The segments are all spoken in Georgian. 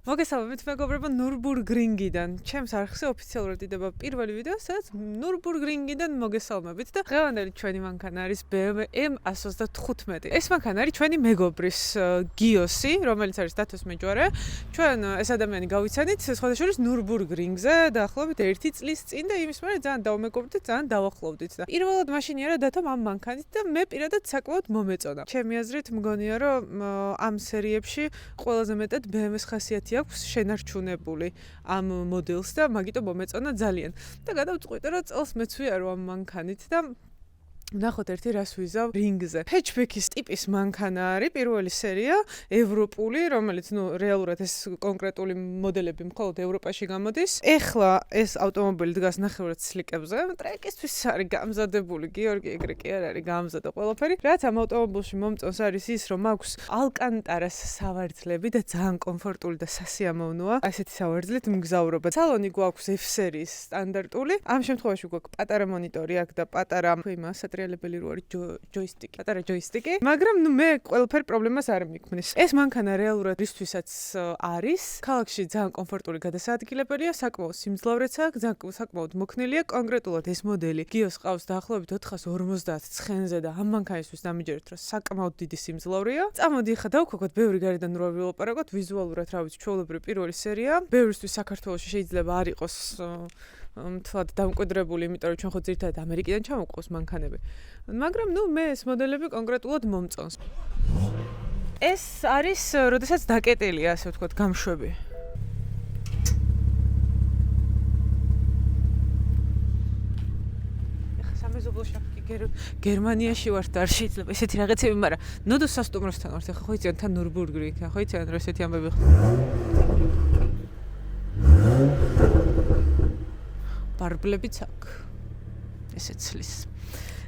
მოგესალმებით მეგობრებო ნურბურგრინგიდან. ჩემს არხზე ოფიციალურად იდება პირველი ვიდეო, სადაც ნურბურგრინგიდან მოგესალმებით და დღევანდელი ჩვენი მანქანა არის BMW M135. ეს მანქანა არის ჩვენი მეგობრის გიოსი, რომელიც არის დათოს მეჯვარე. ჩვენ ეს ადამიანი გავიცანით სხვადასხვა ნურბურგრინგზე დაახლოებით 1 წლის წინ და იმის მერე ძალიან დავმეგობრდით და ძალიან დავახლოვდით და პირველად მაშინ არა დათომ ამ მანქანით და მე პირადად საკმაოდ მომეწონა. ჩემი აზრით მგონია რომ ამ სერიებში ყველაზე მეტად BMW-ს ხასიათი აქვს შენარჩუნებული ამ მოდელს და მაგიტომ მომეწონა ძალიან. და გადავწყვიტე რომ წელს მეც ვიარო ამ მანქანით და ნახოთ ერთი რას ვიზავ რინგზე. ჰეჩბექის ტიპის მანქანა არის პირველი სერია ევროპული, რომელიც რეალურად ეს კონკრეტული მოდელები მხოლოდ ევროპაში გამოდის. ეხლა ეს ავტომობილი დგას ნახევრად სლიკებზე. ტრეკისთვის არის გამზადებული, გიორგი ეგრე კი არ არის გამზადა ყველაფერი. რაც ამ ავტომობილში მომწონს არის ის, რომ აქვს ალკანტარას სავარძლები და ძალიან კომფორტული და სასიამოვნოა. ასეთი სავარძლით მგზავრობა. სალონი გვაქვს F სერიის სტანდარტული. ამ შემთხვევაში გვაქვს პატარა მონიტორი აქ და პატარა რეალებელი რო არის ჯოისტიკი, პატარა ჯოისტიკი, მაგრამ მე ყველაფერი პრობლემას არ მიქმნის. ეს მანქანა რეალურად რისთვისაც არის. ქალაქში ძალიან კომფორტული გადასაადგილებელია, საკმაოდ სიმძლავრეც აქვს, საკმაოდ მოქნილია. კონკრეტულად ეს მოდელი გიოს ყავს დაახლოებით 450 ცხენზე და ამ მანქანისთვის დამიჯერეთ, რომ საკმაოდ დიდი სიმძლავრეა. წამოდი ახლა დავქოგოთ ბევრი გარედან რო ვილაპარაკოთ, ვიზუალურად რა ვიცი, ჩვეულებრივი პირველი სერია. ბევრისთვის საქართველოში შეიძლება არ იყოს თვად დამკვიდრებული, იმიტომ რომ ჩვენ ხო ძირითადად ამერიკიდან ჩამოვყავს მანქანები. მაგრამ მე ეს მოდელები კონკრეტულად მომწონს. ეს არის, როდესაც დაკეტილია, ასე ვთქვათ, გამშვები. ეხლა სამეზობლო შაფკი გერმანიაში ვართ და არ შეიძლება ესეთი რაღაცები, მაგრამ ნოდოს სასტუმროსთან ვართ, ეხლა ხო იციან თან ნურბურგრინგი, ხო იციან რომ ესეთი ამბები ბარბლებიც აქვს. ესე ცლის.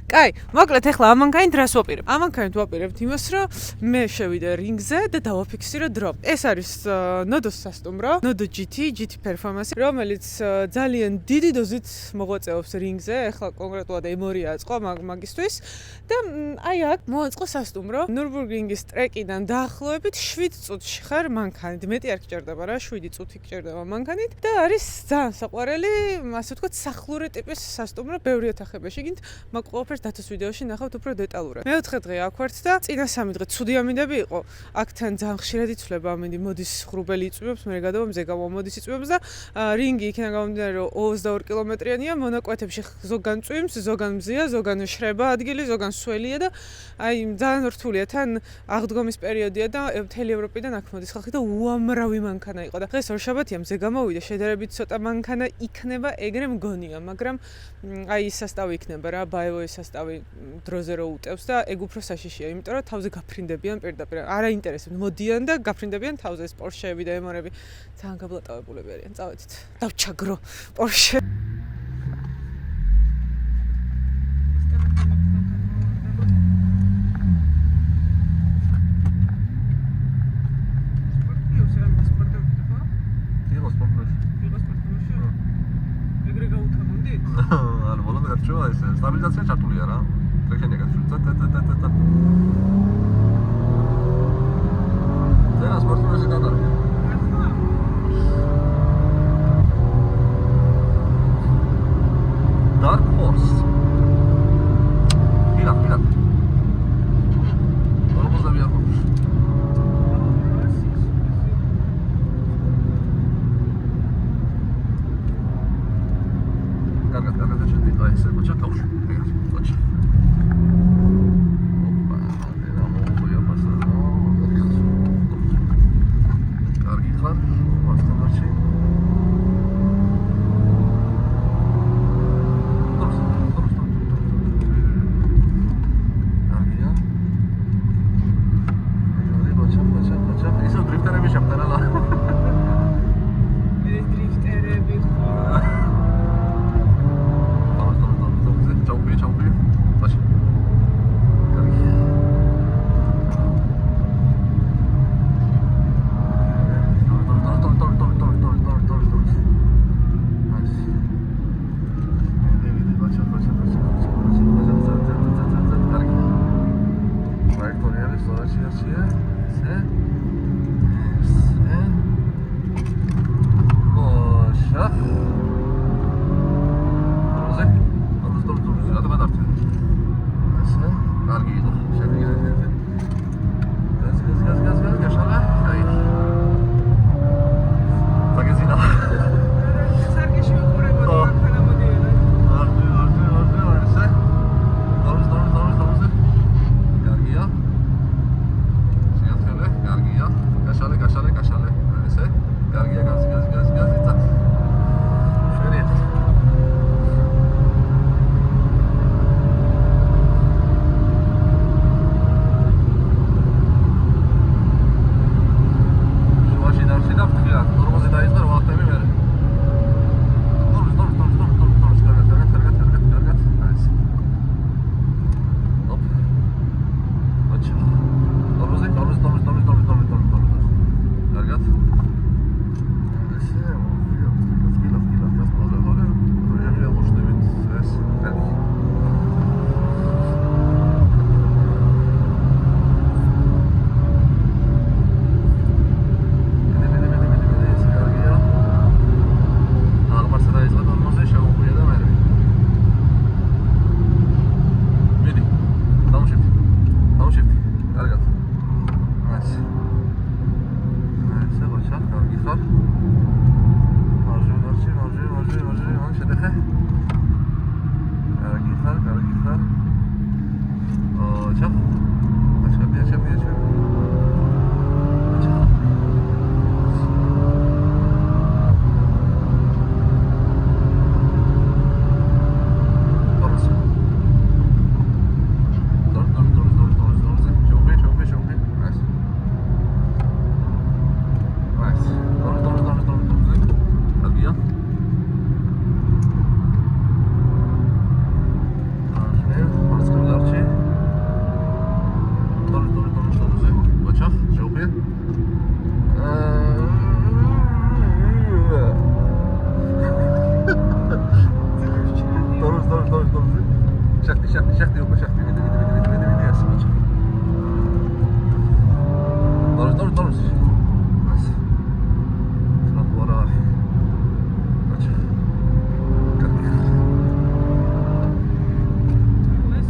კაი, მოკლედ ახლა ამ მანქანით რას ვაპირებ? ამ მანქანით ვაპირებთ იმას, რომ მე შევიდე რინგზე და დავაფიქსირო დრო. ეს არის ნოდოს სასტუმრო, ნოდო GT Performance, რომელიც ძალიან დიდი დოზით მოღვაწეობს რინგზე. ახლა კონკრეტულად M2 აწყო მაგისთვის და აი აქ მოაწყო სასტუმრო. ნურბურგრინგის ტრეკიდან დაახლოებით 7 წუთში ხარ მანქანით. მეტი არ გჭირდება რა, 7 წუთი გჭირდება მანქანით და არის ძალიან საყვარელი, ასე ვთქვათ, სახლური ტიპის სასტუმრო, ბევრი ოთახები შეგინთ, მაგ ყველაფერს დათოს ვიდეოში ნახავთ უფრო დეტალურად. მეოთხე დღე აქ ვართ და წინა 3 დღე ცუდი ამინდები იყო. აქთან ძალიან ხშირად იცვლება ამინდი, მოდის ღრუბელი იწვევს, მე გადავა მზე გამოდის იწვევს და რინგი იქიდან გამომდინარე რომ 22 კილომეტრიანია, მონაკვეთებში ზოგან წვიმს, ზოგან მზეა, ზოგან შრება ადგილი, ზოგან სველია და აი ძალიან რთულია. თან აღდგომის პერიოდია და მთელი ევროპიდან აქ მოდის ხალხი და უამრავი მანქანა იყო და დღეს ორშაბათია, მზე გამოვიდა, შედარებით ცოტა მანქანა იქნება, ეგრე მგონია, მაგრამ აი ის სასტავი იქნება რა, ბაევოის სასტავი დროზე რო უტევს და ეგ უფრო საშიშია, იმიტომ რომ თავზე გაფრინდებიან პირდაპირ. არ აინტერესებს, მოდიან და გაფრინდებიან თავზე ეს პორშეები და ემორები. ძალიან გაბლატავებულები არიან. წავედით. დავჩაგრო პორშე. ანუ ბოლომდე გაჩვევა ეს სტაბილიზაცია ჩართულია რა. ტრეკენია გაჩვევა. ზენა სპორტული გადარგა. Dark Horse. Mira. Vamos a ver. Carga gente vai ser mucha causa. Coche. Opa, voy a pasar. Carga clar, basta noche. Isso drifterები შეფტარა ლა. მე დრიფტერები ხო. Ciao. ხარ? მარჯვნივ დარჩი, ან შედეხე? კარგი ხარ. ჩა. აჩქარდია. Şakti yok, şakti. Vidi, asıl açık. Doğru. Sırat var abi. Açık.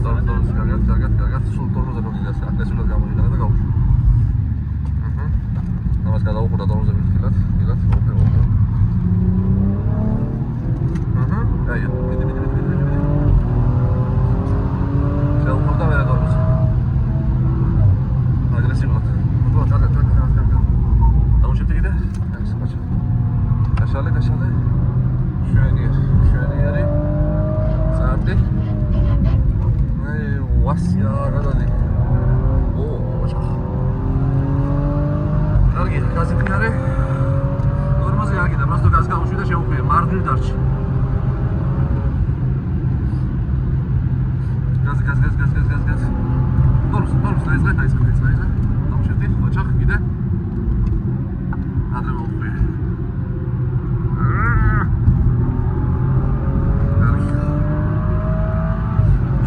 Doğru, gel. Sul tornoza koyacağız. Arkadaşlar gamını da kavuş. Namaz kadar okur da tornoza bir filat. Okur. Hayır, vidi. Burada böyle doğrusu. Agresif ol. Hadi. Tamam şimdi gidelim. Kaçalı. Şöyle yeri. Sabri. Vasya kadar. Çok. Kargi, gazı kıyarı. Durmaz ya gidelim. Nasıl gaz kalmış da şey okuyor. Mardin darç. Gaz. Doğrusu. Neyse. Tamam şimdi. Açak gidelim. Hadi okuyor.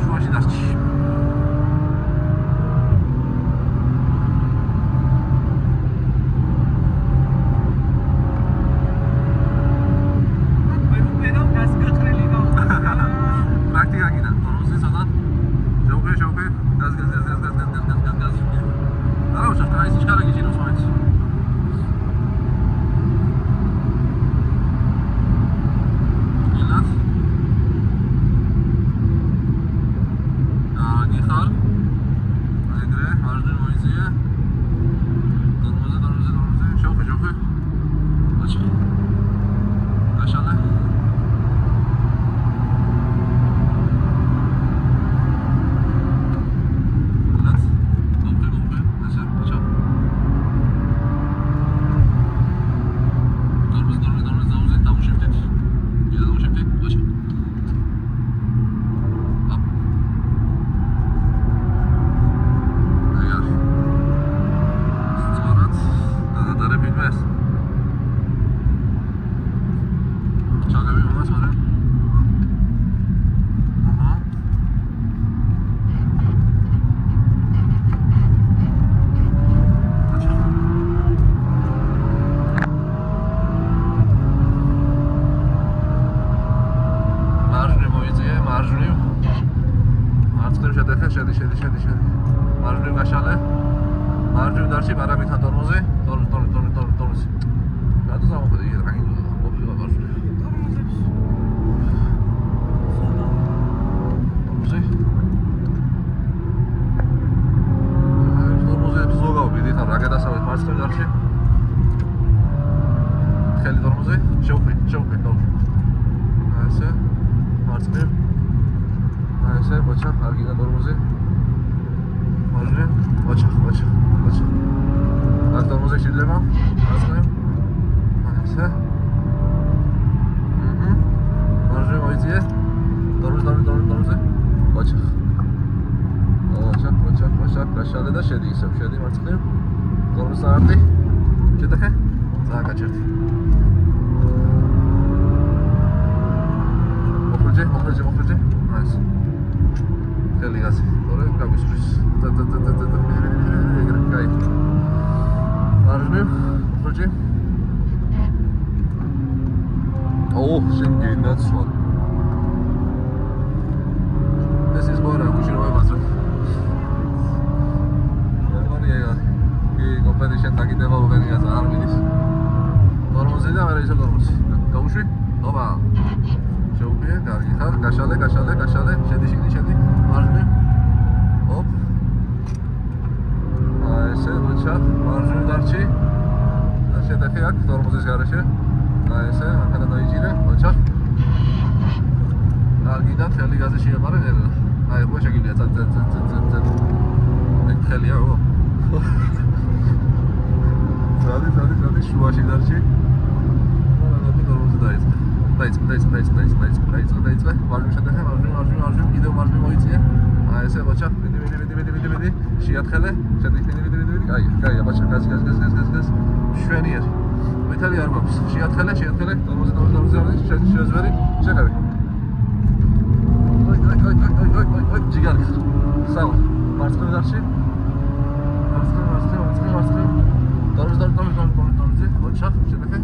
Şu aşı darç. Praktika gidelim. Doğrusu sana. Şauke. Gaz. Ara uçak. Ayısı çıkara geçelim o zaman. İlat. Gihar. Egre. Marjin Moiziye. Dormuze. Şauke. Açık. Aşağıda. შედი. მარჯვნივ გაშალე. მარჯვნივ დარჩი პარამეტრა თორმოზე. თორმოზე. რატო ზამოხდი იგი რაგინ ყოფილა მარჯვნივ. თორმოზე ზოგავ ვიდით რა გადასავით მარცხნივ დარჩი. ხელი თორმოზე. შევხვი. ასე. მარცხნივ. ასე, ბოჩა, არგიდან თორმოზე. Marjin, açık. Aktarımıza şiddeme. Aslayım. Neyse. Marjin oyucuya. Dormuz. Açık. Aşağıda da şedi artık. Dormuz sağırdı. Çeteke. Sağa kaçırdı. Okuyucu. Nice. Gel gaz. Oraya kalmışız. Кай. Маржнив, окружи. Шенген, that's one. This is Bora, უშინოებაზე. Გერმანია. კი, კომპეტიშენ დაგიდება უღენია, არ მიდის. დაიცვა დორმოსი. გაუშვი? ოპა. შეუპიე, კარგი ხარ, გაშალე, შედი შიგნით, შედი, მარჯვნივ. ოპ. ესე, ბიჭა, მარჯვნივ დარჩი. და შედეხე აქ დორმოზის გარეშე. ესე, მანქანა დაიჭირე, ბიჭა. კარგიდან ხელი გაზი შეეყარე ნელა. აი, ხო შეგიძლია წად. მე ხელია, ო. დადი, შუაში დარჩი. და დორმოზი დაიწყე. დაიწყე. მარჯვნივ შედეხე, მარჯვნივ, კიდევ მარჯვნივ მოიწია. აი ესე, ბიჭა, მიდი. შეათხელე, შედი, მიდი. კაია, ბიჭა, გაზი. შვენიერ. მეტალი არ გვაქვს. შეათხელე, დორმოზი, შეძვერი, შეკავი. ოი, ჯიგარი. სავა. მარცხნივ დარჩი. მარცხნივ. დორმოზი, ბიჭა, შედეხე.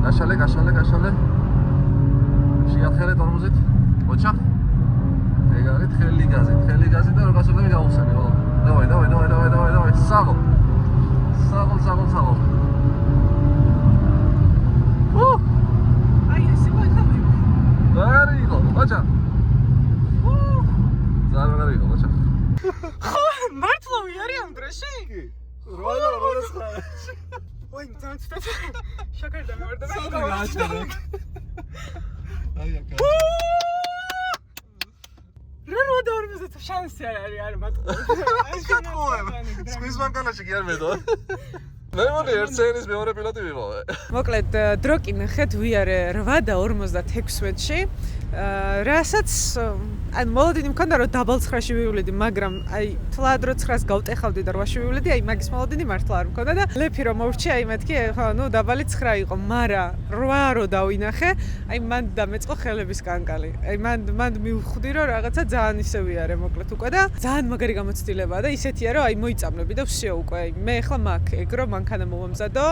გაშალე. შეათხელე დორმოზით, ბიჭა. ეგ არის თხელი გაზი და როგორ გასაგები გავხსენე, ხო? დავაი. საღო. აი ეს მოიხმე. რა იყო, ბიჭა? ზარმა იყო, ბიჭა. ხო, მართლა ვიარი ამ დროში? კი. 8:09. ვაი, ძანცეთ. შაკერდა მევარდება. აი აკა. რა დორმოზე შანსი არ მარტო. სკვის მანქანაში კი არ მედო. მე მგონი ერცენის მეორე პილოტი ვიყო. მოკლედ დრო კი ნახეთ ვიარე 8:56-ში. რასაც ან მოლოდინი მქონდა რომ დაბალ 9-ში ვივლედი, მაგრამ აი თლად რო 9-ს გავტეხავდი და 8-ში ვივლედი, აი მაგის მოლოდინი მართლა არ მქონდა და ლეფი რომ მოვრჩი, აი მეთქი, ხო, ნუ დაბალი 9 იყო, მარა 8 რო დავინახე, აი მან დამეწყო ხელების კანკალი. აი მან მივხვდი რომ რაღაცა ძალიან ისე ვიარე, მოკლედ უკვე და ძალიან მაგარი გამოცდილებაა და ისეთია რომ აი მოიწამლები და ვსიო უკვე. აი მე ახლა მაგ ეგრო მანქანა მომამზადო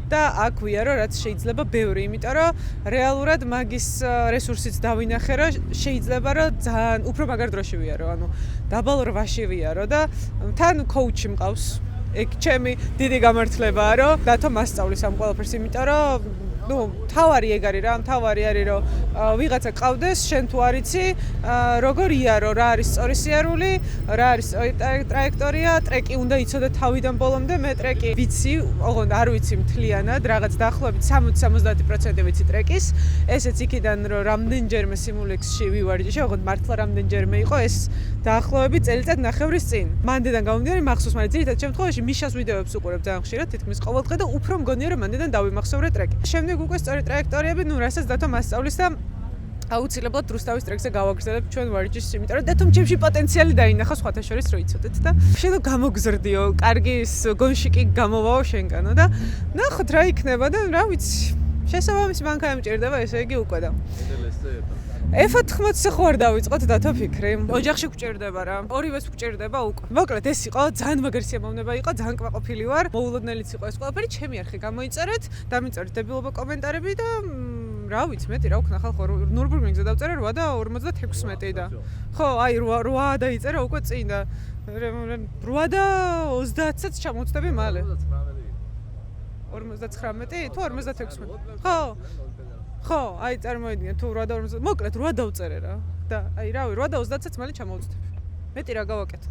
და აქ ვიარო რაც შეიძლება ბევრი, იმიტომ რომ რეალურად მაგის რესურსიც დავინახე რომ შეიძლება რომ ძალიან უფრო მაგარ დროში ვიარო, ანუ დაბალ 8-ში ვიარო და თან კოუჩი მყავს. ეგ ჩემი დიდი გამართლებაა რომ დათო მასწავლის ამ ყველაფერს, იმიტომ რომ თავარი ეგ არის რა, თავარი არის რომ ვიღაცა ყავდეს, შენ თუ არ იცი, როგორ იარო, რა არის სწორი სიარული, რა არის ტრაექტორია, ტრეკი უნდა იცოდე თავიდან ბოლომდე, მე ტრეკი ვიცი, ოღონდ არ ვიცი მთლიანად, რაღაც დაახლოებით 60-70% ვიცი ტრეკის. ესეც იქიდან რომ რამდენჯერმე სიმულექსში ვივარჯიშე, ოღონდ მართლა რამდენჯერმე იყო ეს დაახლოებით წელიწად ნახევრის წინ. მანდიდან გამომდინარე მახსოვს, მაგრამ ძირითადად შემთხვევაში მიშას ვიდეოებს უყურებ ძალიან ხშირად, თითქმის ყოველდღე და უფრო მგონია რომ მანდიდან დავიმახსოვრე ტრეკი. შემდეგ უკვე სწორი ტრაექტორიები, რასაც დათო მასწავლის და აუცილებლად რუსთავის ტრეკზე გავაგრძელებ ჩვენ ვარჯიშს, იმიტომ რომ დათომ ჩემში პოტენციალი დაინახა სხვათა შორის რო იცოდეთ და შენ გამოგზრდიო, კარგი გონშიკი გამოვაო შენგანო და ნახოთ რა იქნება და რა ვიცი. შესაბამისი მანქანა მჭირდება, ესე იგი უკვე და F80-ზე ხო არ დავიწყოთ დათო ფიქრი. ოჯახში გვჭირდება რა. ორივეს გვჭირდება უკვე. მოკლედ ეს იყო, ძალიან მაგარი სიამოვნება იყო, ძალიან კმაყოფილი ვარ. მოულოდნელიც იყო ეს ყველაფერი, ჩემი არხი გამოიწერეთ, დამიწერეთ დებილობა კომენტარები და რა ვიცი, მეტი რა ვქნა ხალხო, ნურბურგრინგზე დავწერე 8 და 56 და. ხო, აი 8 დაიწერა უკვე წინ და 8 და 30-საც ჩამოვწდები მალე. 59 თუ 56? ხო, აი წარმოიდგინე თუ 8 და 40, მოკლედ 8 დავწერე რა. და აი რავი, 8 და 30-საც მალე ჩამოვწდები. მეტი რა გავაკეთე?